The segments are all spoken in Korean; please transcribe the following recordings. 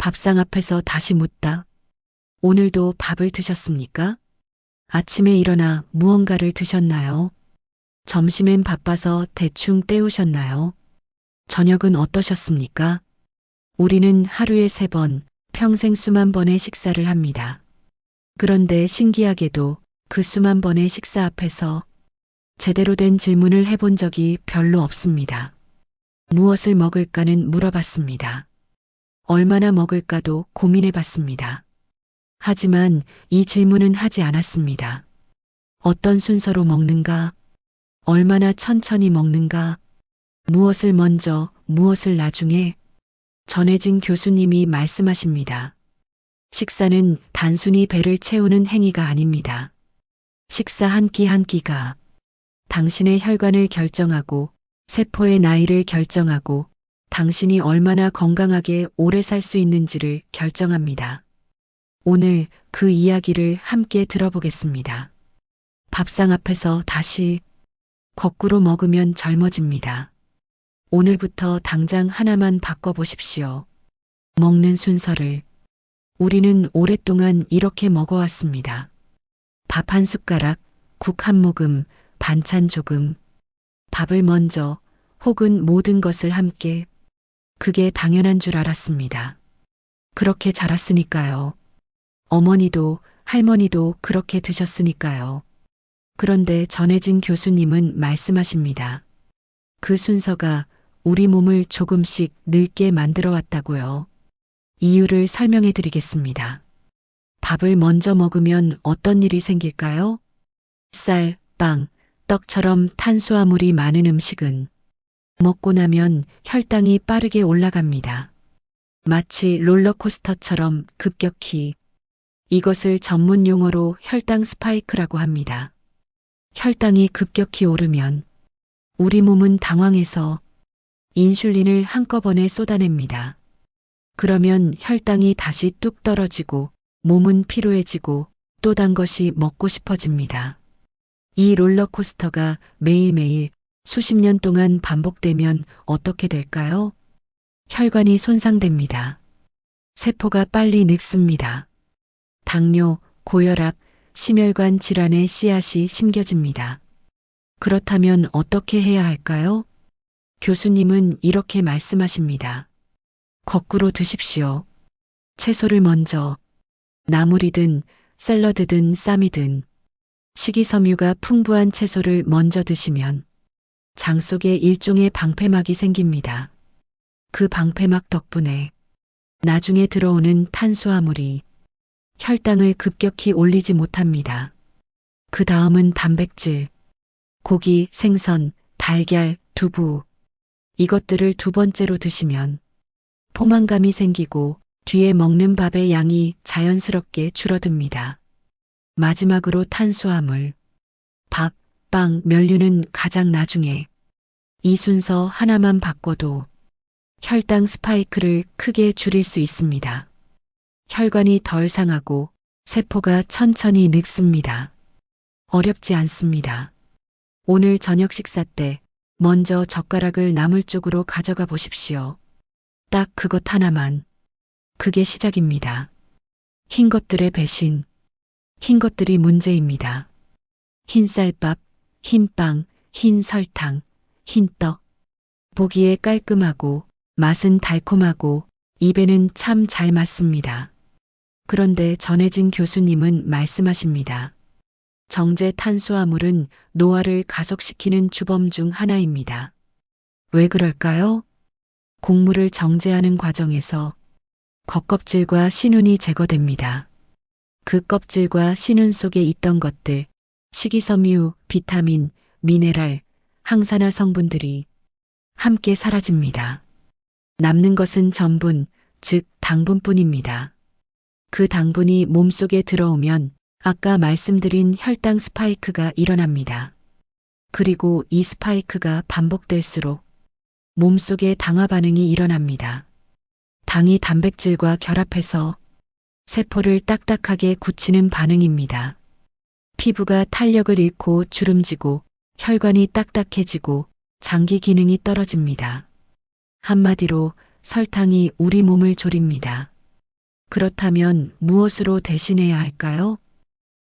밥상 앞에서 다시 묻다. 오늘도 밥을 드셨습니까? 아침에 일어나 무언가를 드셨나요? 점심엔 바빠서 대충 때우셨나요? 저녁은 어떠셨습니까? 우리는 하루에 3번, 평생 수만 번의 식사를 합니다. 그런데 신기하게도 그 수만 번의 식사 앞에서 제대로 된 질문을 해본 적이 별로 없습니다. 무엇을 먹을까는 물어봤습니다. 얼마나 먹을까도 고민해 봤습니다. 하지만 이 질문은 하지 않았습니다. 어떤 순서로 먹는가? 얼마나 천천히 먹는가? 무엇을 먼저, 무엇을 나중에? 전혜진 교수님이 말씀하십니다. 식사는 단순히 배를 채우는 행위가 아닙니다. 식사 한 끼 한 끼가 당신의 혈관을 결정하고 세포의 나이를 결정하고 당신이 얼마나 건강하게 오래 살 수 있는지를 결정합니다. 오늘 그 이야기를 함께 들어보겠습니다. 밥상 앞에서 다시 거꾸로 먹으면 젊어집니다. 오늘부터 당장 하나만 바꿔보십시오. 먹는 순서를. 우리는 오랫동안 이렇게 먹어왔습니다. 밥 한 숟가락, 국 한 모금, 반찬 조금. 밥을 먼저 혹은 모든 것을 함께. 그게 당연한 줄 알았습니다. 그렇게 자랐으니까요. 어머니도 할머니도 그렇게 드셨으니까요. 그런데 전혜진 교수님은 말씀하십니다. 그 순서가 우리 몸을 조금씩 늙게 만들어 왔다고요. 이유를 설명해 드리겠습니다. 밥을 먼저 먹으면 어떤 일이 생길까요? 쌀, 빵, 떡처럼 탄수화물이 많은 음식은 먹고 나면 혈당이 빠르게 올라갑니다. 마치 롤러코스터처럼 급격히. 이것을 전문 용어로 혈당 스파이크라고 합니다. 혈당이 급격히 오르면 우리 몸은 당황해서 인슐린을 한꺼번에 쏟아냅니다. 그러면 혈당이 다시 뚝 떨어지고 몸은 피로해지고 또 단 것이 먹고 싶어집니다. 이 롤러코스터가 매일매일 수십 년 동안 반복되면 어떻게 될까요? 혈관이 손상됩니다. 세포가 빨리 늙습니다. 당뇨, 고혈압, 심혈관 질환의 씨앗이 심겨집니다. 그렇다면 어떻게 해야 할까요? 교수님은 이렇게 말씀하십니다. 거꾸로 드십시오. 채소를 먼저. 나물이든 샐러드든 쌈이든 식이섬유가 풍부한 채소를 먼저 드시면 장 속에 일종의 방패막이 생깁니다. 그 방패막 덕분에 나중에 들어오는 탄수화물이 혈당을 급격히 올리지 못합니다. 그 다음은 단백질, 고기, 생선, 달걀, 두부. 이것들을 두 번째로 드시면 포만감이 생기고 뒤에 먹는 밥의 양이 자연스럽게 줄어듭니다. 마지막으로 탄수화물, 밥, 빵, 면류는 가장 나중에. 이 순서 하나만 바꿔도 혈당 스파이크를 크게 줄일 수 있습니다. 혈관이 덜 상하고 세포가 천천히 늙습니다. 어렵지 않습니다. 오늘 저녁 식사 때 먼저 젓가락을 나물 쪽으로 가져가 보십시오. 딱 그것 하나만. 그게 시작입니다. 흰 것들의 배신. 흰 것들이 문제입니다. 흰 쌀밥, 흰 빵, 흰 설탕, 흰 떡. 보기에 깔끔하고 맛은 달콤하고 입에는 참 잘 맞습니다. 그런데 전혜진 교수님은 말씀하십니다. 정제 탄수화물은 노화를 가속시키는 주범 중 하나입니다. 왜 그럴까요? 곡물을 정제하는 과정에서 겉껍질과 신운이 제거됩니다. 그 껍질과 신운 속에 있던 것들, 식이섬유, 비타민, 미네랄, 항산화 성분들이 함께 사라집니다. 남는 것은 전분, 즉 당분뿐입니다. 그 당분이 몸속에 들어오면 아까 말씀드린 혈당 스파이크가 일어납니다. 그리고 이 스파이크가 반복될수록 몸속에 당화 반응이 일어납니다. 당이 단백질과 결합해서 세포를 딱딱하게 굳히는 반응입니다. 피부가 탄력을 잃고 주름지고 혈관이 딱딱해지고 장기 기능이 떨어집니다. 한마디로 설탕이 우리 몸을 졸입니다. 그렇다면 무엇으로 대신해야 할까요?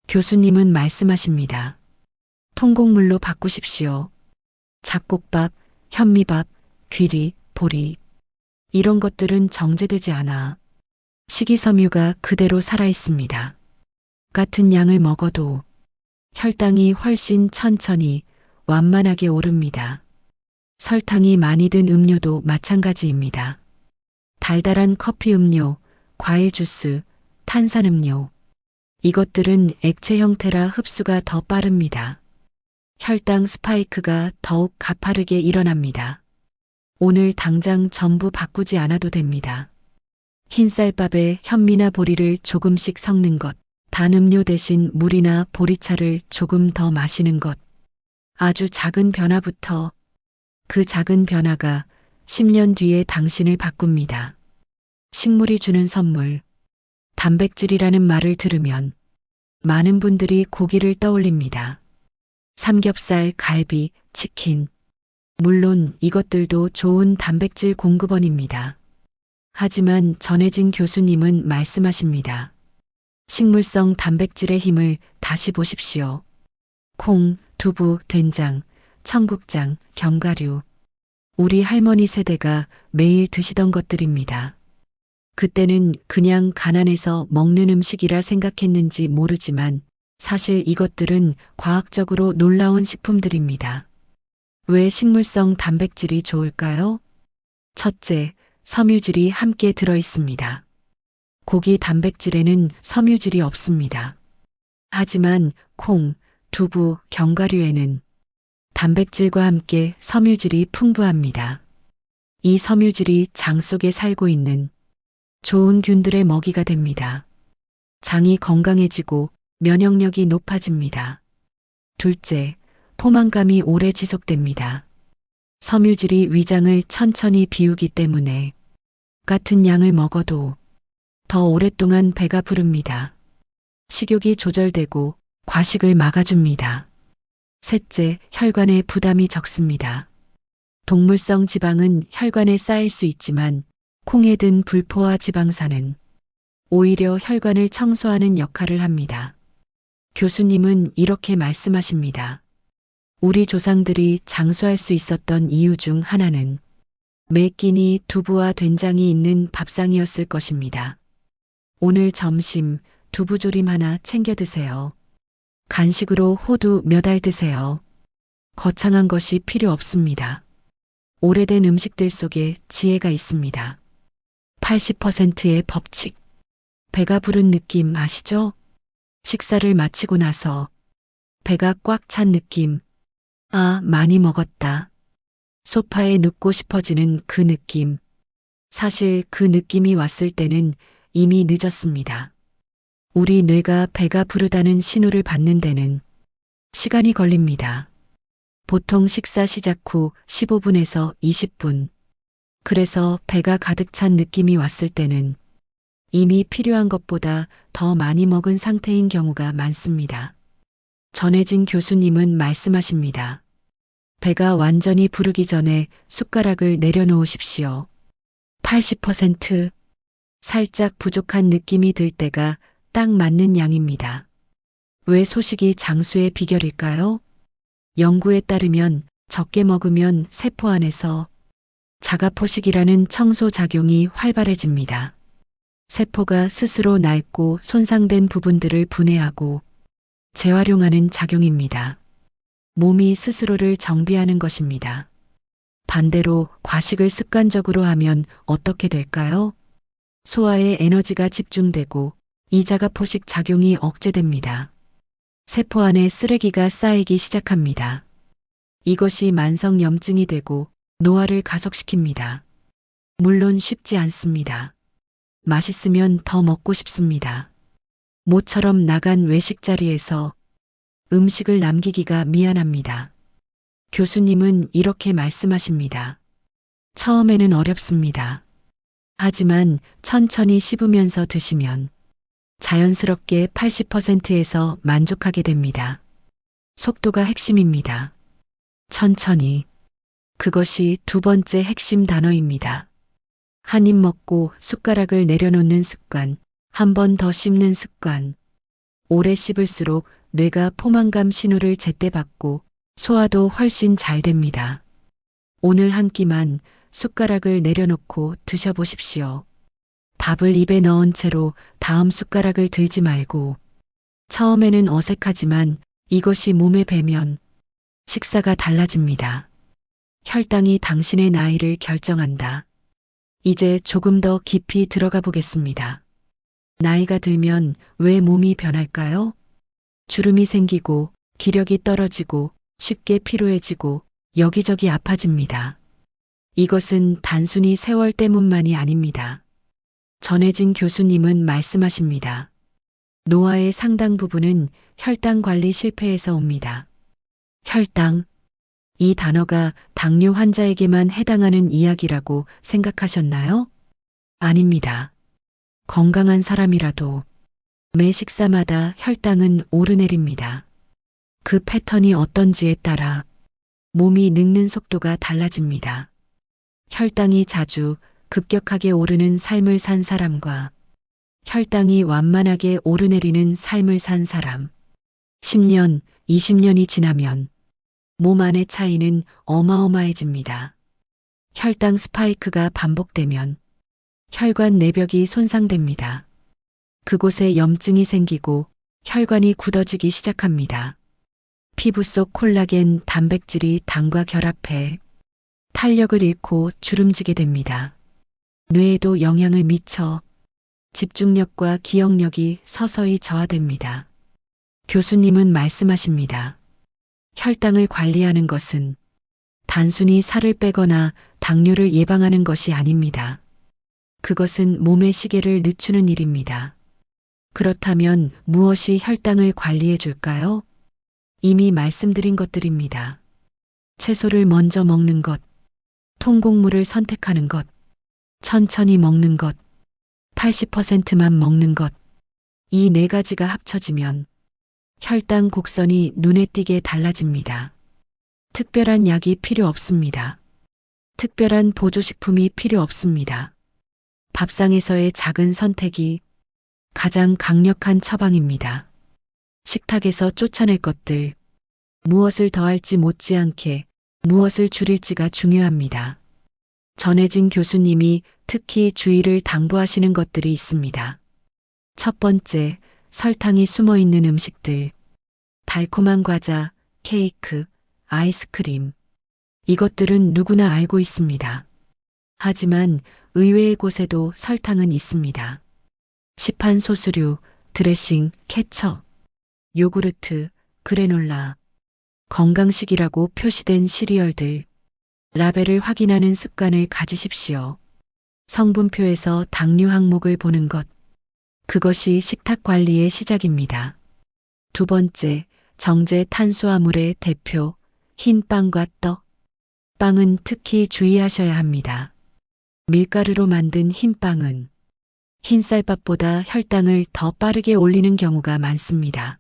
교수님은 말씀하십니다. 통곡물로 바꾸십시오. 잡곡밥, 현미밥, 귀리, 보리. 이런 것들은 정제되지 않아 식이섬유가 그대로 살아있습니다. 같은 양을 먹어도 혈당이 훨씬 천천히 완만하게 오릅니다. 설탕이 많이 든 음료도 마찬가지입니다. 달달한 커피 음료, 과일 주스, 탄산음료. 이것들은 액체 형태라 흡수가 더 빠릅니다. 혈당 스파이크가 더욱 가파르게 일어납니다. 오늘 당장 전부 바꾸지 않아도 됩니다. 흰쌀밥에 현미나 보리를 조금씩 섞는 것, 단 음료 대신 물이나 보리차를 조금 더 마시는 것. 아주 작은 변화부터 그 작은 변화가 10년 뒤에 당신을 바꿉니다. 식물이 주는 선물. 단백질이라는 말을 들으면 많은 분들이 고기를 떠올립니다. 삼겹살, 갈비, 치킨. 물론 이것들도 좋은 단백질 공급원입니다. 하지만 전혜진 교수님은 말씀하십니다. 식물성 단백질의 힘을 다시 보십시오. 콩, 두부, 된장, 청국장, 견과류. 우리 할머니 세대가 매일 드시던 것들입니다. 그때는 그냥 가난해서 먹는 음식이라 생각했는지 모르지만 사실 이것들은 과학적으로 놀라운 식품들입니다. 왜 식물성 단백질이 좋을까요? 첫째, 섬유질이 함께 들어 있습니다. 고기 단백질에는 섬유질이 없습니다. 하지만 콩, 두부, 견과류에는 단백질과 함께 섬유질이 풍부합니다. 이 섬유질이 장 속에 살고 있는 좋은 균들의 먹이가 됩니다. 장이 건강해지고 면역력이 높아집니다. 둘째, 포만감이 오래 지속됩니다. 섬유질이 위장을 천천히 비우기 때문에 같은 양을 먹어도 더 오랫동안 배가 부릅니다. 식욕이 조절되고 과식을 막아줍니다. 셋째, 혈관에 부담이 적습니다. 동물성 지방은 혈관에 쌓일 수 있지만 콩에 든 불포화 지방산은 오히려 혈관을 청소하는 역할을 합니다. 교수님은 이렇게 말씀하십니다. 우리 조상들이 장수할 수 있었던 이유 중 하나는 매 끼니 두부와 된장이 있는 밥상이었을 것입니다. 오늘 점심 두부조림 하나 챙겨 드세요. 간식으로 호두 몇 알 드세요. 거창한 것이 필요 없습니다. 오래된 음식들 속에 지혜가 있습니다. 80%의 법칙. 배가 부른 느낌 아시죠? 식사를 마치고 나서 배가 꽉 찬 느낌. 아, 많이 먹었다. 소파에 눕고 싶어지는 그 느낌. 사실 그 느낌이 왔을 때는 이미 늦었습니다. 우리 뇌가 배가 부르다는 신호를 받는 데는 시간이 걸립니다. 보통 식사 시작 후 15분에서 20분. 그래서 배가 가득 찬 느낌이 왔을 때는 이미 필요한 것보다 더 많이 먹은 상태인 경우가 많습니다. 전혜진 교수님은 말씀하십니다. 배가 완전히 부르기 전에 숟가락을 내려놓으십시오. 80% 살짝 부족한 느낌이 들 때가 딱 맞는 양입니다. 왜 소식이 장수의 비결일까요? 연구에 따르면 적게 먹으면 세포 안에서 자가포식이라는 청소 작용이 활발해집니다. 세포가 스스로 낡고 손상된 부분들을 분해하고 재활용하는 작용입니다. 몸이 스스로를 정비하는 것입니다. 반대로 과식을 습관적으로 하면 어떻게 될까요? 소화에 에너지가 집중되고 이 자가포식 작용이 억제됩니다. 세포 안에 쓰레기가 쌓이기 시작합니다. 이것이 만성염증이 되고 노화를 가속시킵니다. 물론 쉽지 않습니다. 맛있으면 더 먹고 싶습니다. 모처럼 나간 외식 자리에서 음식을 남기기가 미안합니다. 교수님은 이렇게 말씀하십니다. 처음에는 어렵습니다. 하지만 천천히 씹으면서 드시면 자연스럽게 80%에서 만족하게 됩니다. 속도가 핵심입니다. 천천히. 그것이 두 번째 핵심 단어입니다. 한 입 먹고 숟가락을 내려놓는 습관. 한 번 더 씹는 습관. 오래 씹을수록 뇌가 포만감 신호를 제때 받고 소화도 훨씬 잘 됩니다. 오늘 한 끼만 숟가락을 내려놓고 드셔보십시오. 밥을 입에 넣은 채로 다음 숟가락을 들지 말고, 처음에는 어색하지만 이것이 몸에 배면 식사가 달라집니다. 혈당이 당신의 나이를 결정한다. 이제 조금 더 깊이 들어가 보겠습니다. 나이가 들면 왜 몸이 변할까요? 주름이 생기고 기력이 떨어지고 쉽게 피로해지고 여기저기 아파집니다. 이것은 단순히 세월 때문만이 아닙니다. 전혜진 교수님은 말씀하십니다. 노화의 상당 부분은 혈당 관리 실패에서 옵니다. 혈당. 이 단어가 당뇨 환자에게만 해당하는 이야기라고 생각하셨나요? 아닙니다. 건강한 사람이라도 매 식사마다 혈당은 오르내립니다. 그 패턴이 어떤지에 따라 몸이 늙는 속도가 달라집니다. 혈당이 자주 급격하게 오르는 삶을 산 사람과 혈당이 완만하게 오르내리는 삶을 산 사람. 10년, 20년이 지나면 몸 안의 차이는 어마어마해집니다. 혈당 스파이크가 반복되면 혈관 내벽이 손상됩니다. 그곳에 염증이 생기고 혈관이 굳어지기 시작합니다. 피부 속 콜라겐 단백질이 당과 결합해 탄력을 잃고 주름지게 됩니다. 뇌에도 영향을 미쳐 집중력과 기억력이 서서히 저하됩니다. 교수님은 말씀하십니다. 혈당을 관리하는 것은 단순히 살을 빼거나 당뇨를 예방하는 것이 아닙니다. 그것은 몸의 시계를 늦추는 일입니다. 그렇다면 무엇이 혈당을 관리해 줄까요? 이미 말씀드린 것들입니다. 채소를 먼저 먹는 것, 통곡물을 선택하는 것, 천천히 먹는 것, 80%만 먹는 것. 이 네 가지가 합쳐지면 혈당 곡선이 눈에 띄게 달라집니다. 특별한 약이 필요 없습니다. 특별한 보조식품이 필요 없습니다. 밥상에서의 작은 선택이 가장 강력한 처방입니다. 식탁에서 쫓아낼 것들, 무엇을 더할지 못지않게 무엇을 줄일지가 중요합니다. 전혜진 교수님이 특히 주의를 당부하시는 것들이 있습니다. 첫 번째, 설탕이 숨어 있는 음식들, 달콤한 과자, 케이크, 아이스크림. 이것들은 누구나 알고 있습니다. 하지만 의외의 곳에도 설탕은 있습니다. 시판 소스류, 드레싱, 케첩, 요구르트, 그래놀라, 건강식이라고 표시된 시리얼들. 라벨을 확인하는 습관을 가지십시오. 성분표에서 당류 항목을 보는 것. 그것이 식탁 관리의 시작입니다. 두 번째, 정제 탄수화물의 대표, 흰 빵과 떡. 빵은 특히 주의하셔야 합니다. 밀가루로 만든 흰 빵은 흰쌀밥보다 혈당을 더 빠르게 올리는 경우가 많습니다.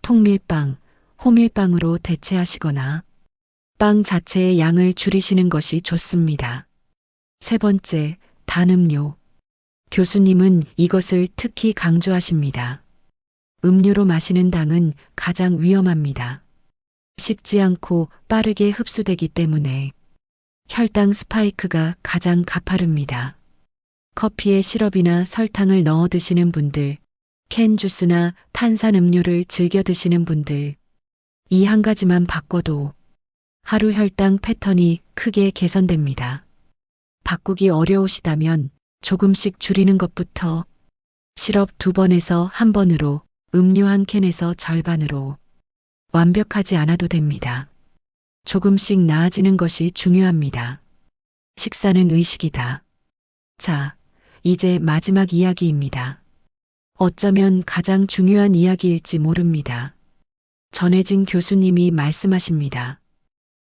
통밀빵, 호밀빵으로 대체하시거나 빵 자체의 양을 줄이시는 것이 좋습니다. 세 번째, 단음료. 교수님은 이것을 특히 강조하십니다. 음료로 마시는 당은 가장 위험합니다. 씹지 않고 빠르게 흡수되기 때문에 혈당 스파이크가 가장 가파릅니다. 커피에 시럽이나 설탕을 넣어 드시는 분들, 캔 주스나 탄산음료를 즐겨 드시는 분들, 이 한 가지만 바꿔도 하루 혈당 패턴이 크게 개선됩니다. 바꾸기 어려우시다면 조금씩 줄이는 것부터 시럽 2번에서 1번으로 음료 1캔에서 절반으로 완벽하지 않아도 됩니다. 조금씩 나아지는 것이 중요합니다. 식사는 의식이다. 자, 이제 마지막 이야기입니다. 어쩌면 가장 중요한 이야기일지 모릅니다. 전혜진 교수님이 말씀하십니다.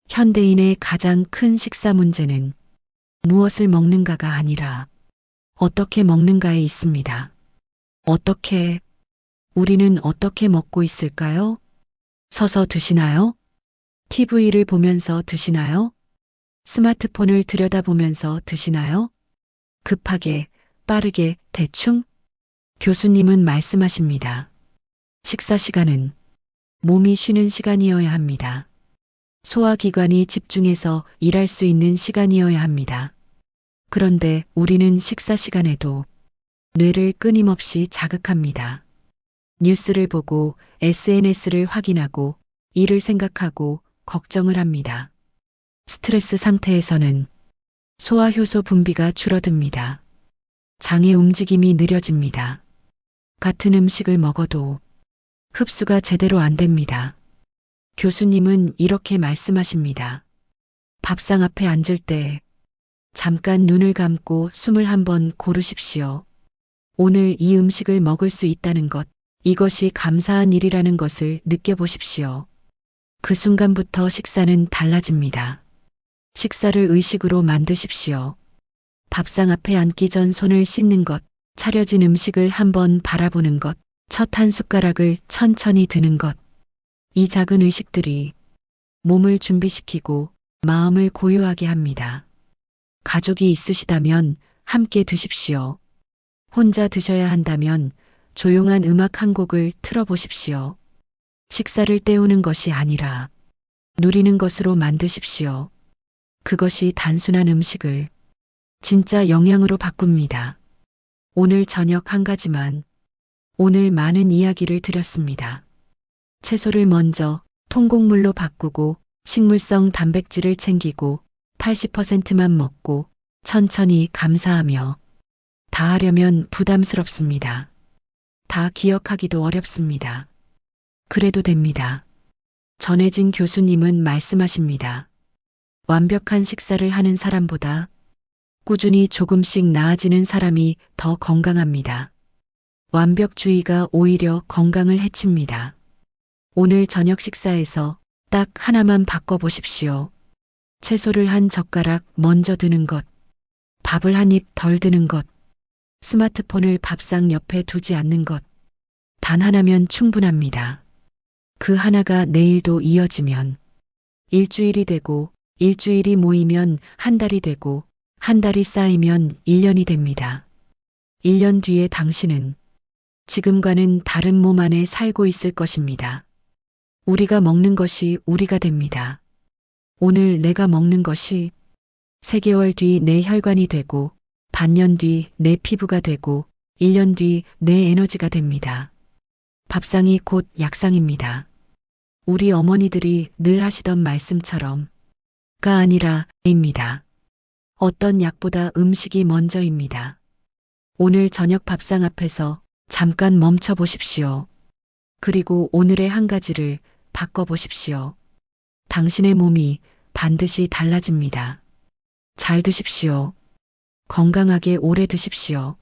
현대인의 가장 큰 식사 문제는 무엇을 먹는가가 아니라 어떻게 먹는가에 있습니다. 어떻게, 우리는 어떻게 먹고 있을까요? 서서 드시나요? TV를 보면서 드시나요? 스마트폰을 들여다보면서 드시나요? 급하게, 빠르게, 대충? 교수님은 말씀하십니다. 식사 시간은 몸이 쉬는 시간이어야 합니다. 소화기관이 집중해서 일할 수 있는 시간이어야 합니다. 그런데 우리는 식사 시간에도 뇌를 끊임없이 자극합니다. 뉴스를 보고 SNS를 확인하고 일을 생각하고 걱정을 합니다. 스트레스 상태에서는 소화효소 분비가 줄어듭니다. 장의 움직임이 느려집니다. 같은 음식을 먹어도 흡수가 제대로 안 됩니다. 교수님은 이렇게 말씀하십니다. 밥상 앞에 앉을 때 잠깐 눈을 감고 숨을 한번 고르십시오. 오늘 이 음식을 먹을 수 있다는 것, 이것이 감사한 일이라는 것을 느껴보십시오. 그 순간부터 식사는 달라집니다. 식사를 의식으로 만드십시오. 밥상 앞에 앉기 전 손을 씻는 것, 차려진 음식을 한번 바라보는 것, 첫 한 숟가락을 천천히 드는 것. 이 작은 의식들이 몸을 준비시키고 마음을 고요하게 합니다. 가족이 있으시다면 함께 드십시오. 혼자 드셔야 한다면 조용한 음악 한 곡을 틀어보십시오. 식사를 때우는 것이 아니라 누리는 것으로 만드십시오. 그것이 단순한 음식을 진짜 영양으로 바꿉니다. 오늘 저녁 한 가지만, 오늘 많은 이야기를 드렸습니다. 채소를 먼저 통곡물로 바꾸고 식물성 단백질을 챙기고 80%만 먹고 천천히 감사하며 다 하려면 부담스럽습니다. 다 기억하기도 어렵습니다. 그래도 됩니다. 전혜진 교수님은 말씀하십니다. 완벽한 식사를 하는 사람보다 꾸준히 조금씩 나아지는 사람이 더 건강합니다. 완벽주의가 오히려 건강을 해칩니다. 오늘 저녁 식사에서 딱 하나만 바꿔보십시오. 채소를 한 젓가락 먼저 드는 것, 밥을 한 입 덜 드는 것, 스마트폰을 밥상 옆에 두지 않는 것. 단 하나면 충분합니다. 그 하나가 내일도 이어지면 일주일이 되고, 일주일이 모이면 한 달이 되고, 한 달이 쌓이면 1년이 됩니다. 1년 뒤에 당신은 지금과는 다른 몸 안에 살고 있을 것입니다. 우리가 먹는 것이 우리가 됩니다. 오늘 내가 먹는 것이 3개월 뒤 내 혈관이 되고, 반년 뒤 내 피부가 되고, 1년 뒤 내 에너지가 됩니다. 밥상이 곧 약상입니다. 우리 어머니들이 늘 하시던 말씀처럼 가 아니라 입니다. 어떤 약보다 음식이 먼저입니다. 오늘 저녁 밥상 앞에서 잠깐 멈춰 보십시오. 그리고 오늘의 한 가지를 바꿔 보십시오. 당신의 몸이 반드시 달라집니다. 잘 드십시오. 건강하게 오래 드십시오.